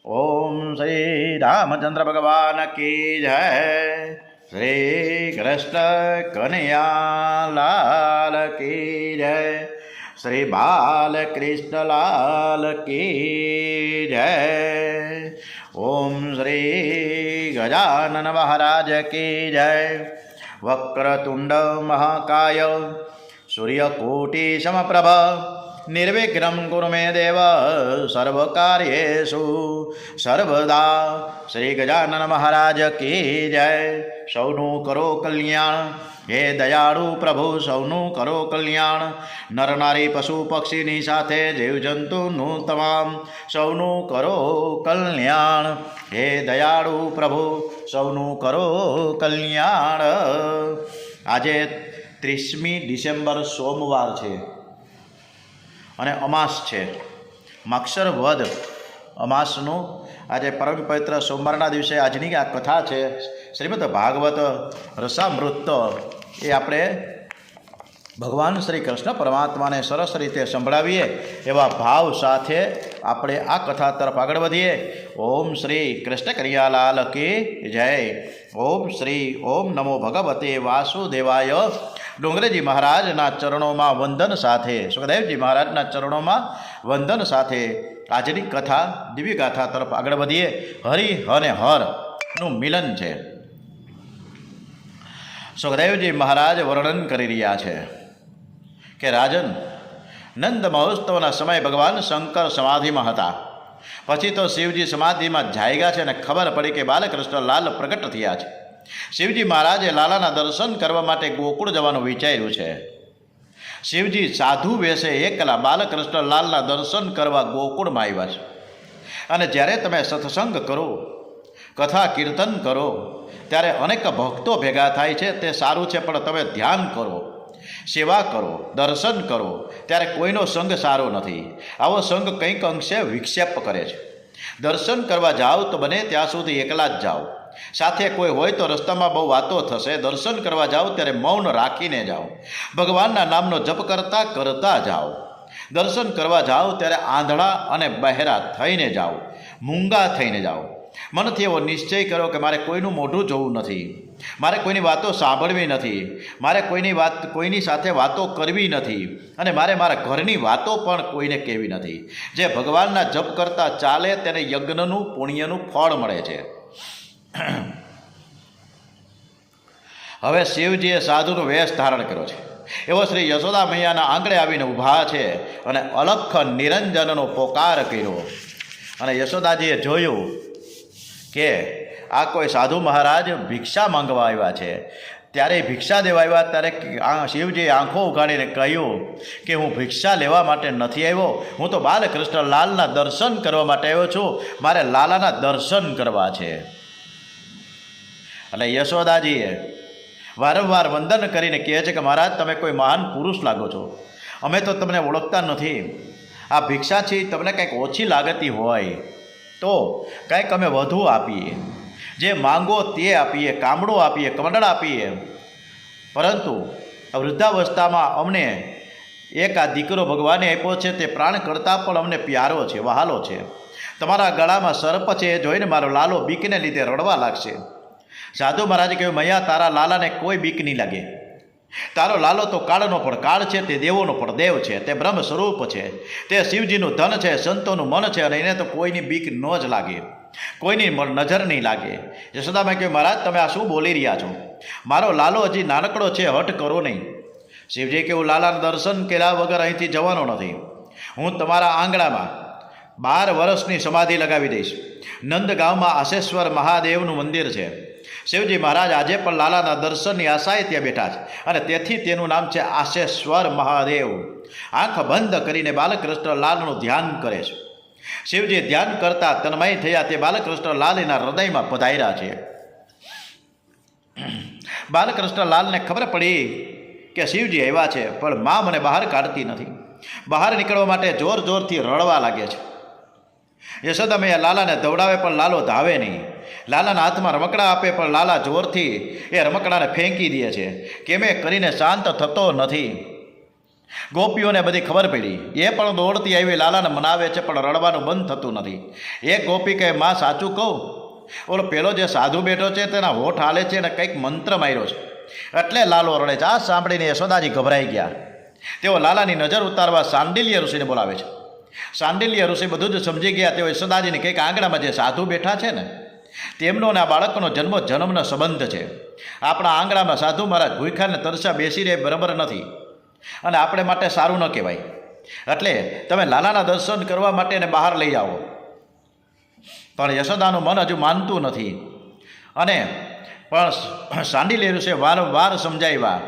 ओम श्री रामचंद्र भगवान की जय। श्री कृष्ण कन्हैया लाल की जय। श्री बाल कृष्ण लाल की जय। ओम श्री गजानन महाराज की जय। वक्रतुंड महाकाय सूर्यकोटि समप्रभ निर्विघ्नं कुरु मे देव सर्वकार्येषु सर्वदा। श्री गजानन महाराज की जय। सौनु करो कल्याण हे दयाळु प्रभु, सौनु करो कल्याण। नर नारी पशु पक्षीनी साथे जीवजंतुनु तमाम सौनु करो कल्याण हे दयाळु प्रभु, सौनु करो कल्याण। આજે 30મી ડિસેમ્બર સોમવાર છે અને અમાસ છે, માક્ષર વદ અમાસનું આજે પરમ પવિત્ર સોમવારના દિવસે આજની આ કથા છે શ્રીમદ ભાગવત રસામૃત। એ આપણે ભગવાન શ્રી કૃષ્ણ પરમાત્માને સરસ રીતે સંભળાવીએ એવા ભાવ સાથે આપણે આ કથા તરફ આગળ વધીએ। ઓમ શ્રી કૃષ્ણ કનૈયાલાલ की જય। ઓમ શ્રી ઓમ નમો ભગવતે વાસુદેવાય। ડુંગરેજી મહારાજના ચરણોમાં વંદન સાથે, સુખદેવજી મહારાજના ચરણોમાં વંદન સાથે આજની કથા દિવ્ય ગાથા તરફ આગળ વધીએ। હરિ અને હરનું મિલન છે। સુખદેવજી મહારાજ વર્ણન કરી રહ્યા છે કે રાજન, નંદ મહોત્સવના સમયે ભગવાન શંકર સમાધિમાં હતા। પછી તો શિવજી સમાધિમાં જાગ્યા છે અને ખબર પડી કે બાલકૃષ્ણ લાલ પ્રગટ થયા છે। શિવજી મહારાજે લાલાના દર્શન કરવા માટે ગોકુળ જવાનું વિચાર્યું છે। શિવજી સાધુ વેશે એકલા બાલકૃષ્ણ લાલના દર્શન કરવા ગોકુળમાં આવ્યા છે। અને જ્યારે તમે સત્સંગ કરો, કથા કીર્તન કરો, ત્યારે અનેક ભક્તો ભેગા થાય છે, તે સારું છે, પણ તમે ધ્યાન કરો, સેવા કરો, દર્શન કરો, ત્યારે કોઈનો સંગ સારો નથી। આવો સંગ કંઈક અંશે વિક્ષેપ કરે છે। દર્શન કરવા જાઓ તો બને ત્યાં સુધી એકલા જ જાઓ, સાથે કોઈ હોય તો રસ્તામાં બહુ વાતો થશે। દર્શન કરવા જાઓ ત્યારે મૌન રાખીને જાઓ, ભગવાનના નામનો જપ કરતા કરતા જાઓ। દર્શન કરવા જાઓ ત્યારે આંધળા અને બહેરા થઈને જાઓ, મૂંગા થઈને જાઓ। મનથી એવો નિશ્ચય કરો કે મારે કોઈનું મોઢું જોવું નથી, મારે કોઈની વાતો સાંભળવી નથી, મારે કોઈની સાથે વાતો કરવી નથી, અને મારે મારા ઘરની વાતો પણ કોઈને કહેવી નથી। જે ભગવાનના જપ કરતા ચાલે તેને યજ્ઞનું પુણ્યનું ફળ મળે છે। હવે શિવજીએ સાધુનો વેશ ધારણ કર્યો છે। એવો શ્રી યશોદા મૈયાના આંગણે આવીને ઊભા છે અને અલખ નિરંજનનો પોકાર કર્યો। અને યશોદાજીએ જોયું કે આ કોઈ સાધુ મહારાજ ભિક્ષા માંગવા આવ્યા છે। ત્યારે ભિક્ષા દેવા આવ્યા ત્યારે શિવજીએ આંખો ઉઘાડીને કહ્યું કે હું ભિક્ષા લેવા માટે નથી આવ્યો, હું તો બાલકૃષ્ણ લાલના દર્શન કરવા માટે આવ્યો છું, મારે લાલાના દર્શન કરવા છે। અને યશોદાજીએ વારંવાર વંદન કરીને કહે છે કે મહારાજ, તમે કોઈ મહાન પુરુષ લાગો છો, અમે તો તમને ઓળખતા નથી। આ ભિક્ષા છે તમને કંઈક ઓછી લાગતી હોય તો કંઈક અમે વધુ આપીએ, જે માંગો તે આપીએ, કામડો આપીએ, કમંડળ આપીએ। પરંતુ વૃદ્ધાવસ્થામાં અમને એક આ દીકરો ભગવાને આપ્યો છે, તે પ્રાણ કરતાં પણ અમને પ્યારો છે, વહાલો છે। તમારા ગળામાં સર્પ છે એ જોઈને મારો લાલો બીકને લીધે રડવા લાગશે। સાધુ મહારાજે કહ્યું, મૈયા, તારા લાલાને કોઈ બીક નહીં લાગે। તારો લાલો તો કાળનો પણ કાળ છે, તે દેવોનો પણ દેવ છે, તે બ્રહ્મ સ્વરૂપ છે, તે શિવજીનું ધન છે, સંતોનું મન છે, અને એને તો કોઈની બીક ન જ લાગે, કોઈની નજર નહીં લાગે। યશોદામાં કહ્યું, મહારાજ, તમે આ શું બોલી રહ્યા છો? મારો લાલો હજી નાનકડો છે, હઠ કરો નહીં। શિવજીએ કહ્યું, લાલાના દર્શન કર્યા વગર અહીંથી જવાનો નથી। હું તમારા આંગણામાં 12 વર્ષની સમાધિ લગાવી દઈશ। નંદગાંવમાં આશેશ્વર મહાદેવનું મંદિર છે। શિવજી મહારાજ આજે પણ લાલાના દર્શનની આશાએ ત્યાં બેઠા છે, અને તેથી તેનું નામ છે આશેશ્વર મહાદેવ। આંખ બંધ કરીને બાલકૃષ્ણ લાલનું ધ્યાન કરે છે। શિવજી ધ્યાન કરતા તન્મય થયા, તે બાલકૃષ્ણ લાલ એના હૃદયમાં પધાર્યા છે। બાલકૃષ્ણ લાલને ખબર પડી કે શિવજી આવ્યા છે, પણ મા મને બહાર કાઢતી નથી। બહાર નીકળવા માટે જોર જોરથી રડવા લાગે છે। યશોદા મૈયા લાલાને દોડાવે પણ લાલો ધાવે નહીં। લાલાના હાથમાં રમકડા આપે પણ લાલા જોરથી એ રમકડાને ફેંકી દે છે, કેમે કરીને શાંત થતો નથી। ગોપીઓને બધી ખબર પડી. એ પણ દોડતી આવી લાલાને મનાવે છે, પણ રડવાનું બંધ થતું નથી. એક ગોપી કહે, માં સાચું કહું, ઓલો પેલો જે સાધુ બેઠો છે તેના હોઠ હાલે છે અને કંઈક મંત્ર માર્યો છે, એટલે લાલો રડે છે. આ સાંભળીને યશોદાજી ગભરાઈ ગયા. તેઓ લાલાની નજર ઉતારવા સાંડિલ્ય ઋષિને બોલાવે છે. સાંડિલ્ય ઋષિ બધું જ સમજી ગયા. તેઓ યશોદાજીને કંઈક આંગણામાં જે સાધુ બેઠા છે ને તેમનો ને આ બાળકનો જન્મનો સંબંધ છે. આપણા આંગણામાં સાધુ મહારાજ ભૂખ્યાને તરસ્યા બેસી રહે બરાબર નથી અને આપણે માટે સારું ન કહેવાય. એટલે તમે લાલાના દર્શન કરવા માટે એને બહાર લઈ આવો. પણ યશોદાનું મન હજુ માનતું નથી અને પણ સાંડિલ્ય ઋષિએ વારંવાર સમજાવ્યા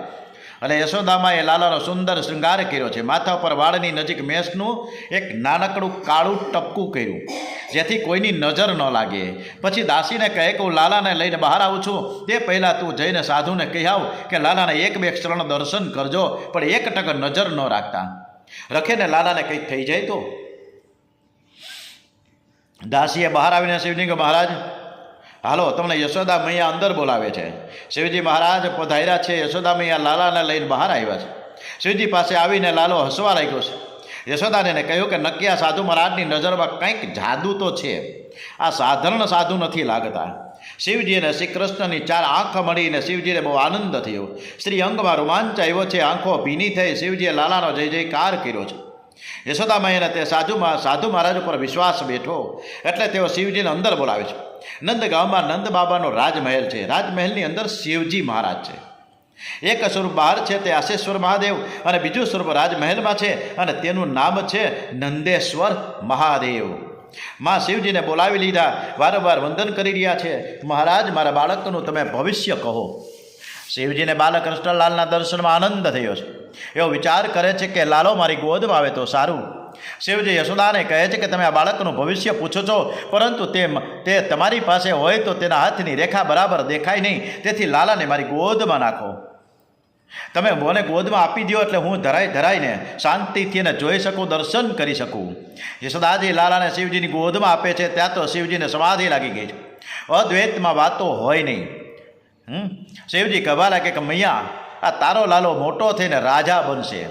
અને યશોદામાં એ લાલાનો સુંદર શૃંગાર કર્યો છે. માથા પર વાળની નજીક મેષનું એક નાનકડું કાળું ટપકું કર્યું જેથી કોઈની નજર ન લાગે. પછી દાસીને કહે કે હું લાલાને લઈને બહાર આવું છું, તે પહેલાં તું જઈને સાધુને કહી આવ કે લાલાને એક બે ક્ષણ દર્શન કરજો, પણ એક ટક નજર ન રાખતા. રખેને લાલાને કંઈક થઈ જાય તો. દાસીએ બહાર આવીને શિવજી કે મહારાજ હાલો, તમને યશોદા મૈયા અંદર બોલાવે છે. શિવજી મહારાજ પધાર્યા છે. યશોદા મૈયા લાલાને લઈને બહાર આવ્યા છે. શિવજી પાસે આવીને લાલો હસવા લાગ્યો છે. યશોદાને કહ્યું કે નક્કી આ સાધુ મહારાજની નજરમાં કંઈક જાદુ તો છે, આ સાધારણ સાધુ નથી લાગતા. શિવજી અને શ્રી કૃષ્ણની ચાર આંખ મળીને શિવજીને બહુ આનંદ થયો. શ્રી અંગમાં રોમાંચ આવ્યો છે. આંખો ભીની થઈ શિવજીએ લાલાનો જય જયકાર કર્યો છે. યશોદામાઈને તે સાધુ મહારાજ ઉપર વિશ્વાસ બેઠો એટલે તેઓ શિવજીને અંદર બોલાવે છે. નંદગામમાં નંદ બાબાનો રાજમહેલ છે. રાજમહેલની અંદર શિવજી મહારાજ છે. એક સ્વરૂપ બહાર છે તે આશેશ્વર મહાદેવ અને બીજું સ્વરૂપ રાજમહેલમાં છે અને તેનું નામ છે નંદેશ્વર મહાદેવ. માં શિવજીને બોલાવી લીધા, વારંવાર વંદન કરી રહ્યા છે. મહારાજ મારા બાળકનું તમે ભવિષ્ય કહો. શિવજીને બાલક કૃષ્ણલાલના દર્શનમાં આનંદ થયો છે. એવો વિચાર કરે છે કે લાલો મારી ગોદમાં આવે તો સારું. શિવજી યશોદાને કહે છે કે તમે આ બાળકનું ભવિષ્ય પૂછો છો, પરંતુ તે તમારી પાસે હોય તો તેના હાથની રેખા બરાબર દેખાય નહીં, તેથી લાલાને મારી ગોદમાં નાખો. તમે મને ગોદમાં આપી દો એટલે હું ધરાઈને શાંતિથી એને જોઈ શકું, દર્શન કરી શકું. યશોદાજી લાલાને શિવજીની ગોદમાં આપે છે. ત્યાં તો શિવજીને સમાધિ લાગી ગઈ છે. અદ્વૈતમાં વાતો હોય નહીં. શિવજી કહેવા લાગે કે મૈયા આ તારો લાલો મોટો થઈને રાજા બનશે,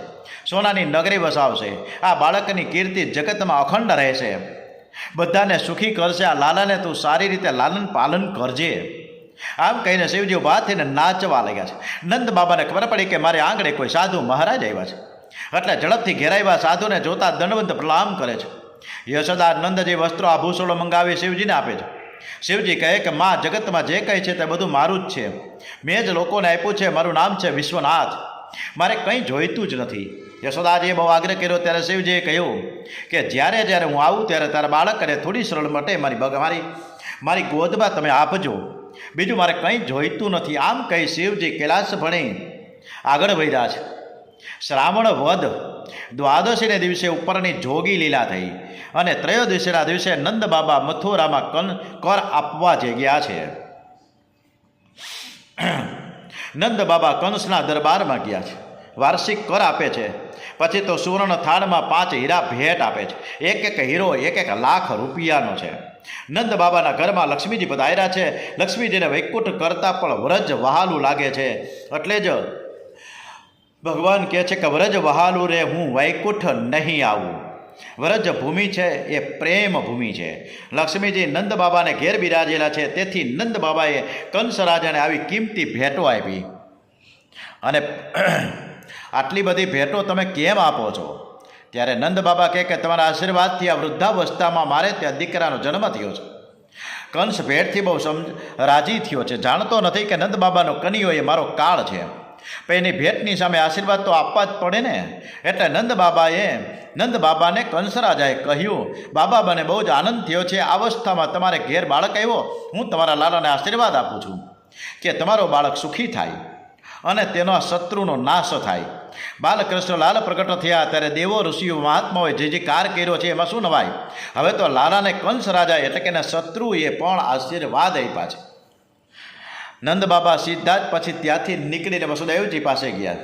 સોનાની નગરી વસાવશે, આ બાળકની કીર્તિ જગતમાં અખંડ રહેશે, બધાને સુખી કરશે. આ લાલાને તું સારી રીતે લાલન પાલન કરજે. આમ કહીને શિવજી ઊભા થઈને નાચવા લાગ્યા છે. નંદ બાબાને ખબર પડી કે મારે આંગણે કોઈ સાધુ મહારાજ આવ્યા છે એટલે ઝડપથી ઘેરાવ્યા. સાધુને જોતા દંડવંત પ્રણામ કરે છે. યશોદા નંદજી વસ્ત્રો આભૂષણો મંગાવી શિવજીને આપે છે. શિવજી કહે કે માં જગતમાં જે કંઈ છે તે બધું મારું જ છે, મેં જ લોકોને આપ્યું છે. મારું નામ છે વિશ્વનાથ, મારે કંઈ જોઈતું જ નથી. યશોદાજીએ બહુ આગ્રહ કર્યો ત્યારે શિવજીએ કહ્યું કે જ્યારે હું આવું ત્યારે તારા બાળકને થોડી સરળ માટે મારી ગોદમાં તમે આપજો, બીજું મારે કંઈ જોઈતું નથી. આમ કહી શિવજી કૈલાસ ભણી આગળ વધ્યા છે. શ્રાવણ વદ દ્વાદશીને દિવસે ઉપરની જોગી લીલા થઈ અને ત્રયોદશીના દિવસે નંદ બાબા મથુરામાં કર આપવા જઈ ગયા છે. નંદ બાબા કંસના દરબારમાં ગયા છે, વાર્ષિક કર આપે છે. પછી તો સુવર્ણ થાળમાં 5 હીરા ભેટ આપે છે. એક હીરો 1 લાખ રૂપિયાનો છે. નંદ બાબાના ઘરમાં લક્ષ્મીજી પધાર્યા છે. લક્ષ્મીજીને વૈકુંઠ કરતાં પણ વ્રજ વહાલું લાગે છે. એટલે જ ભગવાન કહે છે કે વ્રજ વહાલું રે હું વૈકુંઠ નહીં આવું. વ્રજ ભૂમિ છે એ પ્રેમ ભૂમિ છે. લક્ષ્મીજી નંદ બાબાને ઘેર બિરાજેલા છે, તેથી નંદ બાબાએ કંસ રાજાને આવી કિંમતી ભેટો આપી. અને આટલી બધી ભેટો તમે કેમ આપો છો? ત્યારે નંદ બાબા કહે કે તમારા આશીર્વાદથી આ વૃદ્ધાવસ્થામાં મારે ત્યાં દીકરાનો જન્મ થયો છે. કંસ ભેટથી બહુ રાજી થયો છે. જાણતો નથી કે નંદ બાબાનો કનિયો એ મારો કાળ છે, પણ એની ભેટની સામે આશીર્વાદ તો આપવા જ પડે ને. એટલે નંદ બાબાને કંસરાજાએ કહ્યું, બાબા મને બહુ જ આનંદ થયો છે. આ અવસ્થામાં તમારે ઘેર બાળક આવ્યો, હું તમારા લાલાને આશીર્વાદ આપું છું કે તમારો બાળક સુખી થાય અને તેનો શત્રુનો નાશ થાય. બાલકૃષ્ણ લાલ પ્રગટ થયા ત્યારે દેવો ઋષિઓ મહાત્માઓએ જે કાર કર્યો છે એમાં શું નવાય. હવે તો લાલાને કંસ રાજા એટલે કે એના શત્રુએ પણ આશીર્વાદ આપ્યા છે. નંદ બાબા સીધા જ પછી ત્યાંથી નીકળીને વસુદેવજી પાસે ગયા.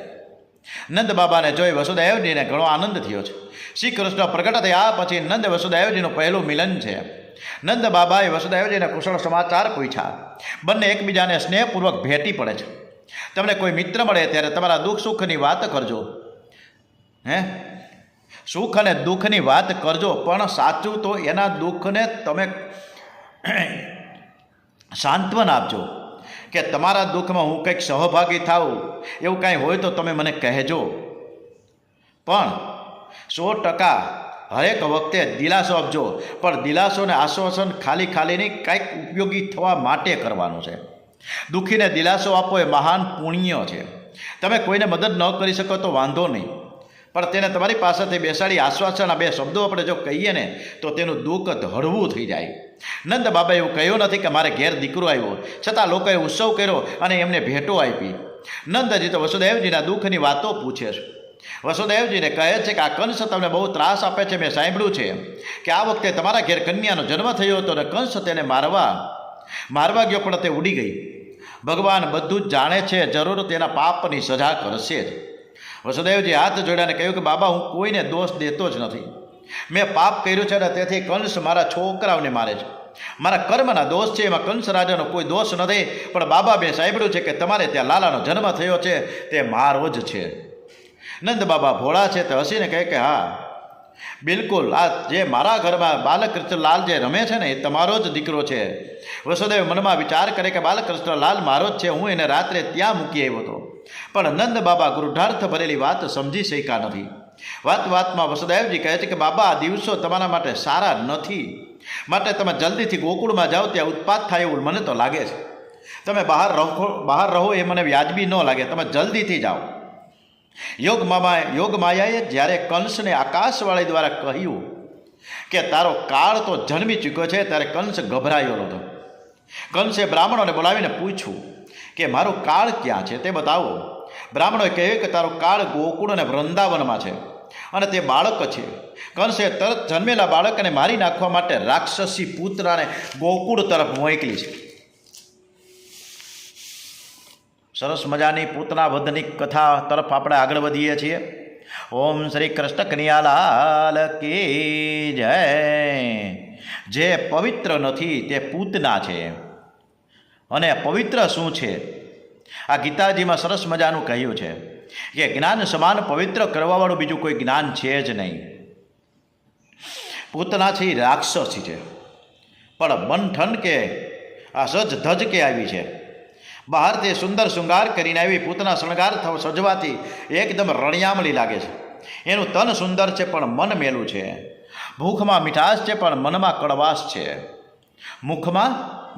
નંદ બાબાને જોઈ વસુદેવજીને ઘણો આનંદ થયો છે. શ્રી કૃષ્ણ પ્રગટ થયા પછી નંદ વસુદેવજીનું પહેલું મિલન છે. નંદ બાબાએ વસુદેવજીને કુશળ સમાચાર પૂછ્યા. બંને એકબીજાને સ્નેહપૂર્વક ભેટી પડે છે. તમને કોઈ મિત્ર મળે ત્યારે તમારા દુઃખ સુખની વાત કરજો. હે સુખ અને દુઃખની વાત કરજો, પણ સાચું તો એના દુઃખને તમે સાંત્વન આપજો કે તમારા દુઃખમાં હું કંઈક સહભાગી થાઉં, એવું કાંઈ હોય તો તમે મને કહેજો. પણ 100% હરેક વખતે દિલાસો આપજો, પણ દિલાસો અને આશ્વાસન ખાલી નહીં, કંઈક ઉપયોગી થવા માટે કરવાનું છે. દુઃખીને દિલાસો આપવો એ મહાન પુણ્ય છે. તમે કોઈને મદદ ન કરી શકો તો વાંધો નહીં, પણ તેને તમારી પાસેથી બેસાડી આશ્વાસન આ 2 શબ્દો આપણે જો કહીએ ને તો તેનું દુઃખ હળવું થઈ જાય. નંદ બાબા એવું કહ્યું નથી કે મારે ઘેર દીકરો આવ્યો, છતાં લોકોએ ઉત્સવ કર્યો અને એમને ભેટો આપી. નંદજી તો વસુદેવજીના દુઃખની વાતો પૂછે છે. વસુદેવજીને કહે છે કે આ કંસ તમને બહુ ત્રાસ આપે છે. મેં સાંભળ્યું છે કે આ વખતે તમારા ઘેર કન્યાનો જન્મ થયો હતો અને કંસ તેને મારવા ગયો, પણ તે ઉડી ગઈ. ભગવાન બધું જ જાણે છે, જરૂર તેના પાપની સજા કરશે જ. વસુદેવજી હાથ જોડ્યાને કહ્યું કે બાબા, હું કોઈને દોષ દેતો જ નથી. મેં પાપ કર્યું છે અને તેથી કંસ મારા છોકરાઓને મારે છે. મારા કર્મના દોષ છે, એમાં કંસ રાજાનો કોઈ દોષ નથી. પણ બાબા, મેં સાંભળ્યું છે કે તમારે ત્યાં લાલાનો જન્મ થયો છે, તે મારો જ છે. નંદ બાબા ભોળા છે તે હસીને કહે કે હા બિલકુલ, આ જે મારા ઘરમાં બાલકૃષ્ણલાલ જે રમે છે ને એ તમારો જ દીકરો છે. વસુદેવ મનમાં વિચાર કરે કે બાલકૃષ્ણલાલ મારો જ છે, હું એને રાત્રે ત્યાં મૂકી આવ્યો હતો. પણ નંદ બાબા ગૂઢાર્થ ભરેલી વાત સમજી શક્યા નથી. વાતમાં વસુદેવજી કહે છે કે બાબા, આ દિવસો તમારા માટે સારા નથી, માટે તમે જલ્દીથી ગોકુળમાં જાઓ, ત્યાં ઉત્પાત થાય એવું મને તો લાગે છે. તમે બહાર રહો એ મને વ્યાજબી ન લાગે, તમે જલ્દીથી જાઓ. યોગમાયાએ જ્યારે કંસને આકાશવાળી દ્વારા કહ્યું કે તારો કાળ તો જન્મી ચૂક્યો છે, ત્યારે કંસ ગભરાયો હતો. કંસે બ્રાહ્મણોને બોલાવીને પૂછ્યું કે મારું કાળ ક્યાં છે તે બતાવો. બ્રાહ્મણોએ કહ્યું કે તારો કાળ ગોકુળ અને વૃંદાવનમાં છે અને તે બાળક છે. કંસે તરત જન્મેલા બાળકને મારી નાખવા માટે રાક્ષસી પુત્રાને ગોકુળ તરફ મોકલી છે. સરસ મજાની પૂતના વધની કથા તરફ આપણે આગળ વધીએ છીએ. ઓમ શ્રી કૃષ્ણ કનૈયાલાલ કી જય. જે પવિત્ર નથી તે પૂતના છે. અને પવિત્ર શું છે? આ ગીતાજીમાં સરસ મજાનું કહ્યું છે કે જ્ઞાન સમાન પવિત્ર કરવાવાળું બીજું કોઈ જ્ઞાન છે જ નહીં. પૂતના છે એ રાક્ષસી છે, પણ બંઠન કે આ સજ ધજ કે આવી છે. બહારથી સુંદર શૃંગાર કરીને આવી પૂતના શણગાર સજવાથી એકદમ રણિયામળી લાગે છે. એનું તન સુંદર છે પણ મન મેલું છે. ભૂખમાં મીઠાશ છે પણ મનમાં કડવાશ છે. મુખમાં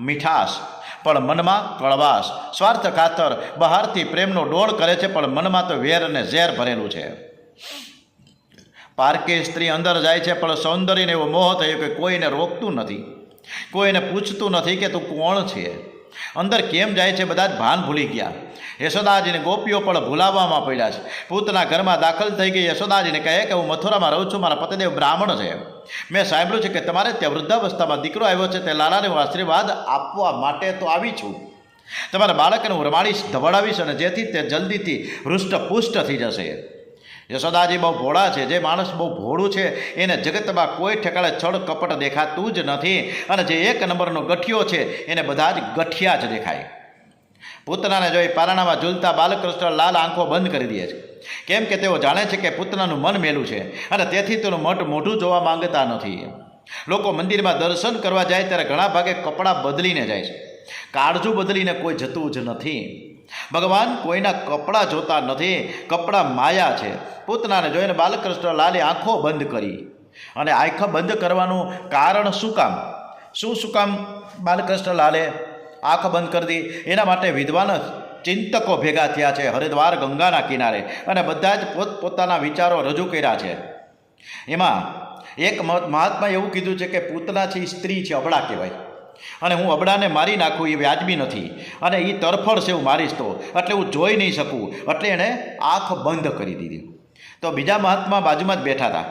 મીઠાશ પણ મનમાં કડવાશ. સ્વાર્થ ખાતર બહારથી પ્રેમનો ડોળ કરે છે પણ મનમાં તો વેર અને ઝેર ભરેલું છે. પારકી સ્ત્રી અંદર જાય છે પણ સૌંદર્યને એવો મોહ થયો કે કોઈને રોકતું નથી, કોઈને પૂછતું નથી કે તું કોણ છે. અંદર કેમ જાય છે બધા જ ભાન ભૂલી ગયા. યશોદાજીને ગોપીઓ પણ ભૂલાવવામાં પડ્યા છે. પૂતના ઘરમાં દાખલ થઈ ગઈ. યશોદાજીને કહે કે હું મથુરામાં રહું છું, મારા પતિદેવ બ્રાહ્મણ છે. મેં સાંભળ્યું છે કે તમારે ત્યાં વૃદ્ધાવસ્થામાં દીકરો આવ્યો છે, તે લાલાને હું આશીર્વાદ આપવા માટે તો આવી છું. તમારા બાળકને હું રમાડીશ, ધવડાવીશ અને જેથી તે જલ્દીથી હૃષ્ટપુષ્ટ થઈ જશે. યશોદાજી બહુ ભોળા છે. જે માણસ બહુ ભોળું છે એને જગતમાં કોઈ ઠેકાળે છળ કપટ દેખાતું જ નથી, અને જે એક નંબરનો ગઠિયો છે એને બધા જ ગઠિયા જ દેખાય. પૂતનાને જોઈ પારણામાં ઝૂલતા બાલકૃષ્ણલાલ આંખો બંધ કરી દે છે, કેમ કે તેઓ જાણે છે કે પૂતનાનું મન મેલું છે અને તેથી તેનું મોઢું જોવા માંગતા નથી. લોકો મંદિરમાં દર્શન કરવા જાય ત્યારે ઘણા ભાગે કપડાં બદલીને જાય છે. કાળજું બદલીને કોઈ જતું જ નથી. ભગવાન કોઈના કપડાં જોતા નથી, કપડાં માયા છે. પૂતનાને જોઈને બાલકૃષ્ણલાલે આંખો બંધ કરી. અને આંખો બંધ કરવાનું કારણ શું કામ? શું કામ બાલકૃષ્ણલાલે આંખ બંધ કરી દી? એના માટે વિદ્વાન ચિંતકો ભેગા થયા છે હરિદ્વાર ગંગાના કિનારે, અને બધા જ પોતપોતાના વિચારો રજૂ કર્યા છે. એમાં એક મહાત્માએ એવું કીધું છે કે પૂતના છે એ સ્ત્રી છે, અબળા કહેવાય, અને હું અબડાને મારી નાખું એ વ્યાજબી નથી, અને એ તરફડ છે હું મારીશ તો, એટલે હું જોઈ નહીં શકું, એટલે એણે આંખ બંધ કરી દીધી. તો બીજા મહાત્મા બાજુમાં જ બેઠા હતા.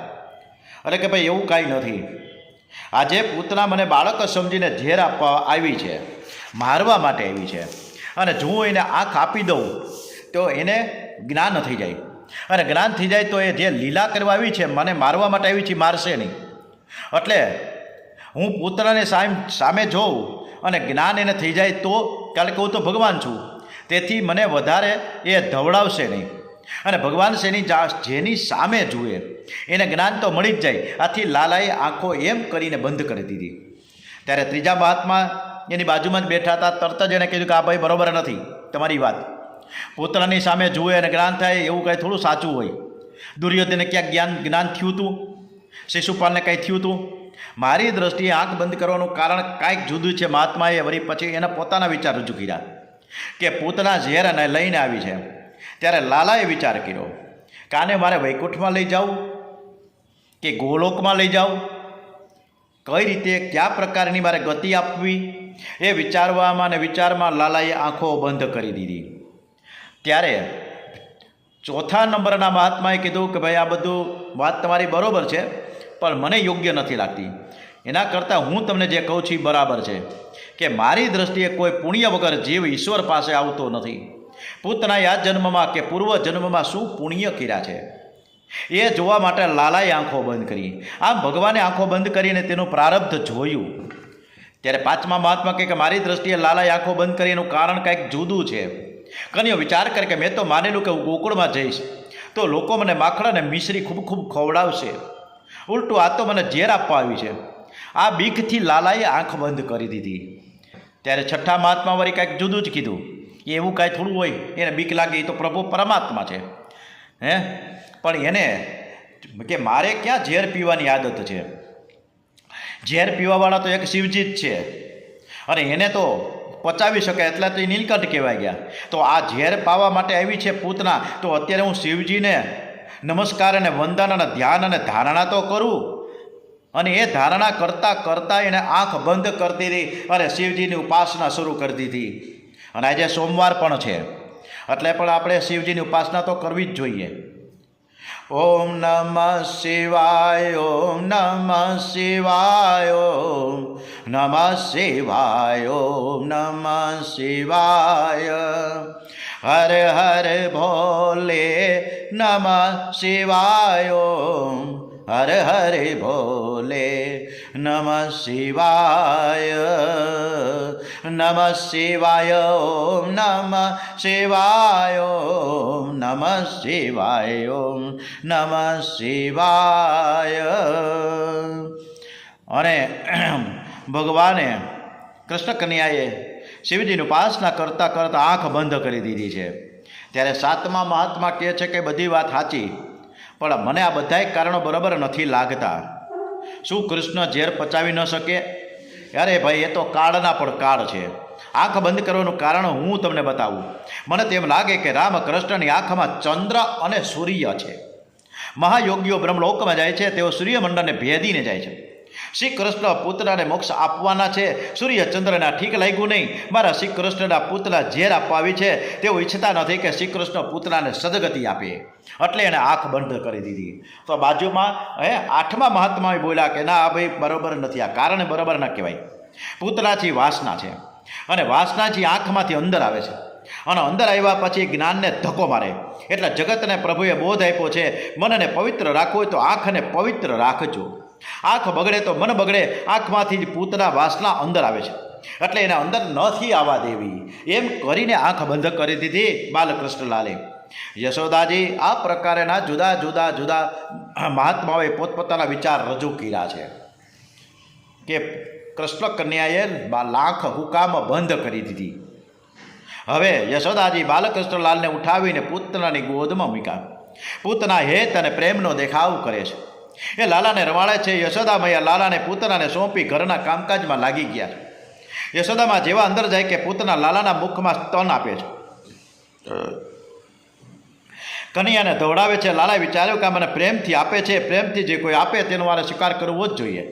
એટલે કે ભાઈ એવું કાંઈ નથી, આજે પૂતના મને બાળક સમજીને ઝેર આપવા આવી છે, મારવા માટે આવી છે, અને જો હું એને આંખ આપી દઉં તો એને જ્ઞાન થઈ જાય, અને જ્ઞાન થઈ જાય તો એ જે લીલા કરવા આવી છે, મને મારવા માટે આવી છે, મારશે નહીં. એટલે હું પૂતનાને સામે જોઉં અને જ્ઞાન એને થઈ જાય તો, કારણ કે હું તો ભગવાન છું, તેથી મને વધારે એ ધવડાવશે નહીં. અને ભગવાન જેની સામે જુએ એને જ્ઞાન તો મળી જ જાય. આથી લાલાએ આંખો એમ કરીને બંધ કરી દીધી. ત્યારે ત્રીજા મહાત્મા એની બાજુમાં જ બેઠા હતા. તરત જ એને કીધું કે આ ભાઈ બરાબર નથી તમારી વાત. પુત્રની સામે જુએ અને જ્ઞાન થાય એવું કાંઈ થોડું સાચું હોય. દુર્યોધનને ક્યાંક જ્ઞાન થયું હતું? શિશુપાલને કંઈ થયું હતું? મારી દ્રષ્ટિએ આંખ બંધ કરવાનું કારણ કાંઈક જુદું છે. મહાત્માએ વળી પછી એના પોતાના વિચાર રજૂ કર્યા કે પૂતના ઝેર અને લઈને આવી છે. ત્યારે લાલાએ વિચાર કર્યો કે આને મારે વૈકુંઠમાં લઈ જાઉં કે ગોલોકમાં લઈ જાઉં, કઈ રીતે કયા પ્રકારની મારે ગતિ આપવી, એ વિચારમાં લાલાએ આંખો બંધ કરી દીધી. ત્યારે ચોથા નંબરના મહાત્માએ કીધું કે ભાઈ આ બધું વાત તમારી બરાબર છે, પણ મને યોગ્ય નથી લાગતી. એના કરતાં હું તમને જે કહું છું એ બરાબર છે કે મારી દ્રષ્ટિએ કોઈ પુણ્ય વગર જીવ ઈશ્વર પાસે આવતો નથી. પૂતના આ જન્મમાં કે પૂર્વ જન્મમાં શું પુણ્ય કર્યા છે એ જોવા માટે લાલાએ આંખો બંધ કરી. આમ ભગવાને આંખો બંધ કરીને તેનું પ્રારબ્ધ જોયું. ત્યારે પાંચમા મહાત્મા કહે કે મારી દ્રષ્ટિએ લાલાએ આંખો બંધ કરી એનું કારણ કંઈક જુદું છે. કન્યો વિચાર કરે કે મેં તો માનેલું કે હું ગોકુળમાં જઈશ તો લોકો મને માખણ અને મિશ્રી ખૂબ ખૂબ ખવડાવશે, ઉલટું આ તો મને ઝેર આપવા આવી છે. આ બીકથી લાલાએ આંખ બંધ કરી દીધી. ત્યારે છઠ્ઠા મહાત્મા વળી કાંઈક જુદું જ કીધું. એવું કાંઈ થોડું હોય, એને બીક લાગે, એ તો પ્રભુ પરમાત્મા છે પણ એને કે મારે ક્યાં ઝેર પીવાની આદત છે? ઝેર પીવાવાળા તો એક શિવજી જ છે અને એને તો પચાવી શકે એટલે તો એ નીલકંઠ કહેવાય ગયા. તો આ ઝેર પાવા માટે આવી છે પૂતના, તો અત્યારે હું શિવજીને નમસ્કાર અને વંદન અને ધ્યાન અને ધારણા તો કરું. અને એ ધારણા કરતાં કરતાં એને આંખ બંધ કરતી હતી અને શિવજીની ઉપાસના શરૂ કરી દીધી. અને આજે સોમવાર પણ છે એટલે પણ આપણે શિવજીની ઉપાસના તો કરવી જ જોઈએ. ઓમ નમઃ શિવાય, ઓમ નમઃ શિવાય, ઓમ નમઃ શિવાય, ઓમ નમઃ શિવાય. હર હર ભોલે નમઃ શિવાય, ઓમ હર હર ભોલે નમઃ શિવાય. નમઃ શિવાય, ઓમ નમઃ શિવાય, ઓમ નમઃ શિવાય, ઓમ નમઃ શિવાય. અને ભગવાને કૃષ્ણ કન્યાએ શિવજીની ઉપાસના કરતાં કરતાં આંખ બંધ કરી દીધી છે. ત્યારે સાતમા મહાત્મા કહે છે કે બધી વાત સાચી, પણ મને આ બધાય કારણો બરાબર નથી લાગતા. શું કૃષ્ણ ઝેર પચાવી ન શકે? અરે ભાઈ, એ તો કાળના પણ કાળ છે. આંખ બંધ કરવાનું કારણ હું તમને બતાવું. મને તેમ લાગે કે રામકૃષ્ણની આંખમાં ચંદ્ર અને સૂર્ય છે. મહાયોગીઓ બ્રહ્મલોકમાં જાય છે, તેઓ સૂર્યમંડળને ભેદીને જાય છે. શ્રી કૃષ્ણ પુત્રને મોક્ષ આપવાના છે. સૂર્ય ચંદ્રના ઠીક લાગ્યું નહીં. મારા શ્રી કૃષ્ણના પુતળા ઝેર આપવા આવી છે. તેઓ ઈચ્છતા નથી કે શ્રી કૃષ્ણ પુતળાને સદગતિ આપે, એટલે એણે આંખ બંધ કરી દીધી. તો બાજુમાં આઠમા મહાત્માએ બોલ્યા કે ના, આ ભાઈ બરાબર નથી, આ કારણ બરાબર ન કહેવાય. પુતળાથી વાસના છે અને વાસનાથી આંખમાંથી અંદર આવે છે અને અંદર આવ્યા પછી જ્ઞાનને ધક્કો મારે. એટલે જગતને પ્રભુએ બોધ આપ્યો છે, મનને પવિત્ર રાખવું હોય તો આંખને પવિત્ર રાખજો. આંખ બગડે તો મન બગડે. આંખમાંથી જ પૂતના વાસના અંદર આવે છે, એટલે એને અંદર નથી આવવા દેવી. એમ કરીને આંખ બંધ કરી દીધી બાલકૃષ્ણલાલે. યશોદાજી આ પ્રકારના જુદા જુદા જુદા મહાત્માઓએ પોતપોતાના વિચાર રજૂ કર્યા છે કે કૃષ્ણ કન્યાએ લાખ હુકામ બંધ કરી દીધી. હવે યશોદાજી બાલકૃષ્ણલાલને ઉઠાવીને પૂતનાની ગોદમાં મૂક્યા. પૂતના હેત અને પ્રેમનો દેખાવ કરે છે. એ લાલાને રમાડે છે. યશોદા મૈયા લાલાને પૂતનાને સોંપી ઘરના કામકાજમાં લાગી ગયા. યશોદામાં જેવા અંદર જાય કે પૂતના લાલાના મુખમાં સ્તન આપે છે. કનૈયાને દોડાવે છે. લાલાએ વિચાર્યું કે મને પ્રેમથી આપે છે, પ્રેમથી જે કોઈ આપે તેનો મારે સ્વીકાર કરવો જ જોઈએ.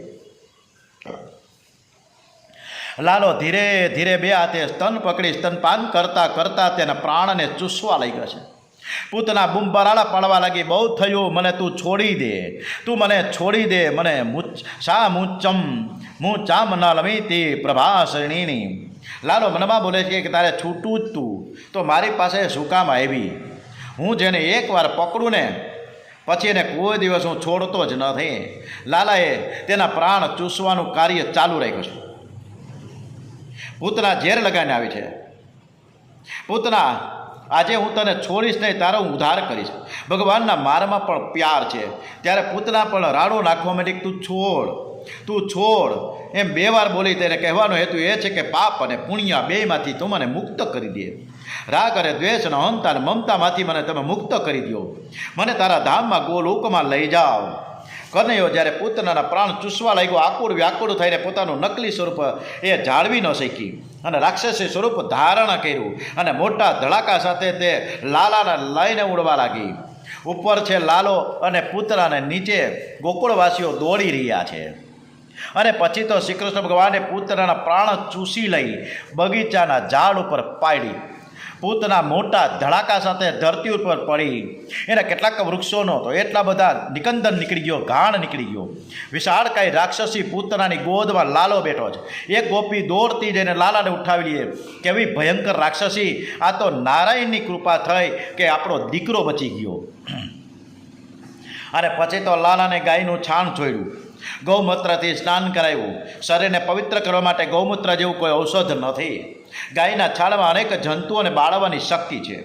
લાલો ધીરે ધીરે બે હાથે સ્તન પકડી સ્તનપાન કરતા કરતા તેના પ્રાણને ચૂસવા લાગ્યો છે. પૂતના બૂમ બરાડા પાડવા લાગી, બહુ થયું, મને તું છોડી દે, તું મને છોડી દે, મને શા મું ચામ ન લમીતી પ્રભાસણીની. લાલો મનમાં બોલે છે કે તારે છૂટું જ તું તો મારી પાસે શું કામ આવી? હું જેને એકવાર પકડું ને પછી એને કોઈ દિવસ હું છોડતો જ નથી. લાલાએ તેના પ્રાણ ચૂસવાનું કાર્ય ચાલુ રાખ્યું છે. પૂતના ઝેર લગાવીને આવી છે. પૂતના આજે હું તને છોડીશ નહીં, તારો હું ઉદ્ધાર કરીશ. ભગવાનના મારમાં પણ પ્યાર છે. ત્યારે પૂતના પણ રાડો નાખવા માટે તું છોડ એમ 2 વાર બોલી. ત્યારે કહેવાનો હેતુ એ છે કે પાપ અને પુણ્ય બેમાંથી તું મને મુક્ત કરી દે. રાગ અને દ્વેષ અને અહંતા અને મમતામાંથી મને તમે મુક્ત કરી દો. મને તારા ધામમાં ગોલોકમાં લઈ જાઓ. કનૈયો જ્યારે પૂતનાના પ્રાણ ચૂસવા લાગ્યો, આકુળ વ્યાકુળ થઈને પોતાનું નકલી સ્વરૂપ એ જાળવી ન શકી અને રાક્ષસી સ્વરૂપ ધારણ કર્યું અને મોટા ધડાકા સાથે તે લાલાને લઈને ઉડવા લાગી. ઉપર છે લાલો અને પૂતનાને નીચે ગોકુળવાસીઓ દોડી રહ્યા છે. અને પછી તો શ્રી કૃષ્ણ ભગવાને પૂતનાના પ્રાણ ચૂસી લઈ બગીચાના ઝાડ ઉપર પાડી. પૂતના મોટા ધડાકા સાથે ધરતી ઉપર પડી. એના કેટલાક વૃક્ષોનો તો એટલા બધા નિકંદન નીકળી ગયો, ઘાણ નીકળી ગયો. વિશાળકાય રાક્ષસી પૂતનાની ગોદમાં લાલો બેઠો છે. એક ગોપી દોડતી જઈને લાલાને ઉઠાવી લઈએ. કેવી ભયંકર રાક્ષસી! આ તો નારાયણની કૃપા થઈ કે આપણો દીકરો બચી ગયો. અને પછી તો લાલાને ગાયનું છાણ છોડ્યું, ગૌમૂત્રથી સ્નાન કરાવ્યું. શરીરને પવિત્ર કરવા માટે ગૌમૂત્ર જેવું કોઈ ઔષધ નથી. ગાયના છાણમાં અનેક જંતુઓને બાળવાની શક્તિ છે.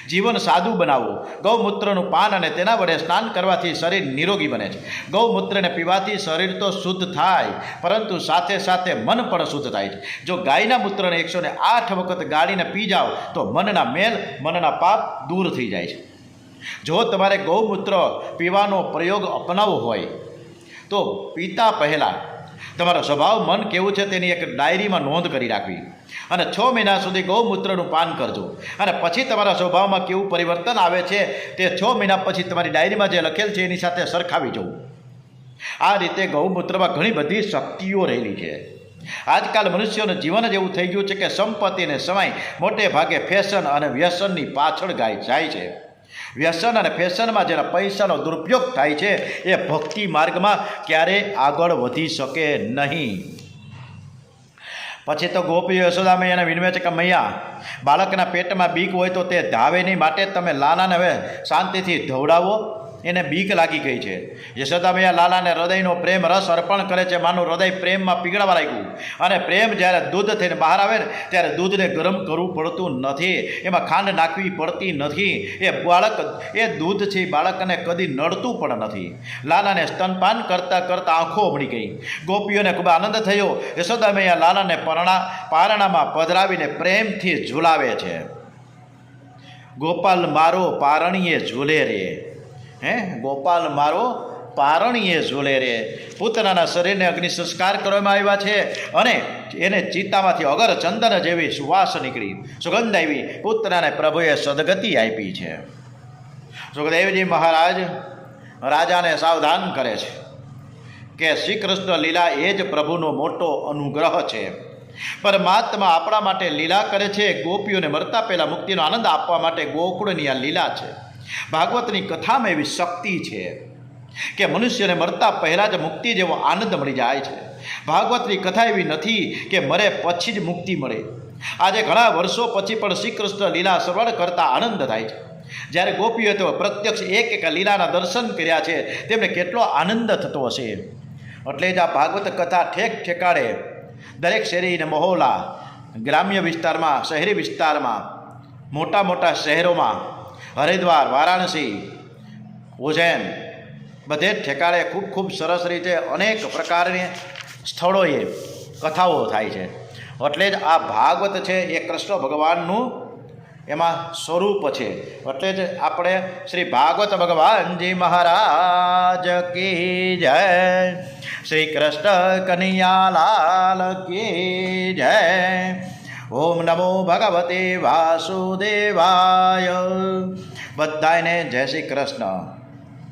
જીવન સાદું બનાવવું. ગૌમૂત્રનું પાન અને તેના વડે સ્નાન કરવાથી શરીર નિરોગી બને છે. ગૌમૂત્રને પીવાથી શરીર તો શુદ્ધ થાય, પરંતુ સાથે સાથે મન પણ શુદ્ધ થાય છે. જો ગાયના મૂત્રને 108 વખત ગાળીને પી જાઓ તો મનના મેલ, મનના પાપ દૂર થઈ જાય છે. જો તમારે ગૌમૂત્ર પીવાનો પ્રયોગ અપનાવવો હોય તો પીતા પહેલાં તમારો સ્વભાવ, મન કેવું છે તેની એક ડાયરીમાં નોંધ કરી રાખવી અને 6 મહિના સુધી ગૌમૂત્રનું પાન કરજો. અને પછી તમારા સ્વભાવમાં કેવું પરિવર્તન આવે છે તે 6 મહિના પછી તમારી ડાયરીમાં જે લખેલ છે એની સાથે સરખાવી જવું. આ રીતે ગૌમૂત્રમાં ઘણી બધી શક્તિઓ રહેલી છે. આજકાલ મનુષ્યોનું જીવન જ એવું થઈ ગયું છે કે સંપત્તિ અને સમય મોટે ભાગે ફેશન અને વ્યસનની પાછળ જાય છે. વ્યસન અને ફેશનમાં જેના પૈસાનો દુરુપયોગ થાય છે એ ભક્તિ માર્ગમાં ક્યારેય આગળ વધી શકે નહીં. પછી તો ગોપીઓ યશોદા મૈયાને વિનવે છે કે મૈયા, બાળકના પેટમાં બીક હોય તો તે ધાવે નહીં, માટે તમે લાલાને હવે શાંતિથી ધવડાવો. એને બીક લાગી ગઈ છે. યશોદા મૈયા લાલાને હૃદયનો પ્રેમ રસ અર્પણ કરે છે. માનું હૃદય પ્રેમમાં પીગળવા લાગ્યું. અને પ્રેમ જ્યારે દૂધ થઈને બહાર આવે ને ત્યારે દૂધને ગરમ કરવું પડતું નથી, એમાં ખાંડ નાખવી પડતી નથી. એ દૂધ છે બાળકને કદી નડતું પણ નથી. લાલાને સ્તનપાન કરતાં કરતાં આંખો મળી ગઈ. ગોપીઓને ખૂબ આનંદ થયો. યશોદા મૈયા લાલાને પારણામાં પધરાવીને પ્રેમથી ઝૂલાવે છે. ગોપાલ મારો પારણીએ ઝૂલે રે, ગોપાલ મારો પારણીએ ઝૂલે રે. પૂતનાના શરીરને અગ્નિ સંસ્કાર કરવામાં આવ્યા છે અને એને ચિત્તામાંથી અગર ચંદન જેવી સુવાસ નીકળી, સુગંધ આવી. પૂતનાને પ્રભુએ સદગતિ આપી છે. સુખદેવજી મહારાજ રાજાને સાવધાન કરે છે કે શ્રી કૃષ્ણ લીલા એ જ પ્રભુનો મોટો અનુગ્રહ છે. પરમાત્મા આપણા માટે લીલા કરે છે. ગોપીઓને મરતા પહેલાં મુક્તિનો આનંદ આપવા માટે ગોકુળની આ લીલા છે. ભાગવતની કથામાં એવી શક્તિ છે કે મનુષ્યને મરતા પહેલાં જ મુક્તિ જેવો આનંદ મળી જાય છે. ભાગવતની કથા એવી નથી કે મરે પછી જ મુક્તિ મળે. આજે ઘણા વર્ષો પછી પણ શ્રી કૃષ્ણ લીલા શ્રવણ કરતા આનંદ થાય છે. જ્યારે ગોપીઓ તો પ્રત્યક્ષ એક લીલાના દર્શન કર્યા છે, તેમને કેટલો આનંદ થતો હશે. એટલે જ આ ભાગવત કથા ઠેક ઠેકાળે દરેક શેરી અને મહોલ્લા, ગ્રામ્ય વિસ્તારમાં, શહેરી વિસ્તારમાં, મોટા મોટા શહેરોમાં, હરિદ્વાર, વારાણસી, ઉજ્જૈન, બધે જ ઠેકાળે ખૂબ ખૂબ સરસ રીતે અનેક પ્રકારની સ્થળોએ કથાઓ થાય છે. એટલે જ આ ભાગવત છે એ કૃષ્ણ ભગવાનનું એમાં સ્વરૂપ છે. એટલે જ આપણે શ્રી ભાગવત ભગવાનજી મહારાજ કી જય, શ્રી કૃષ્ણ કનૈયાલાલ કી જય. ઓમ નમો ભગવતે વાસુદેવાય. બધાને જય શ્રી કૃષ્ણ.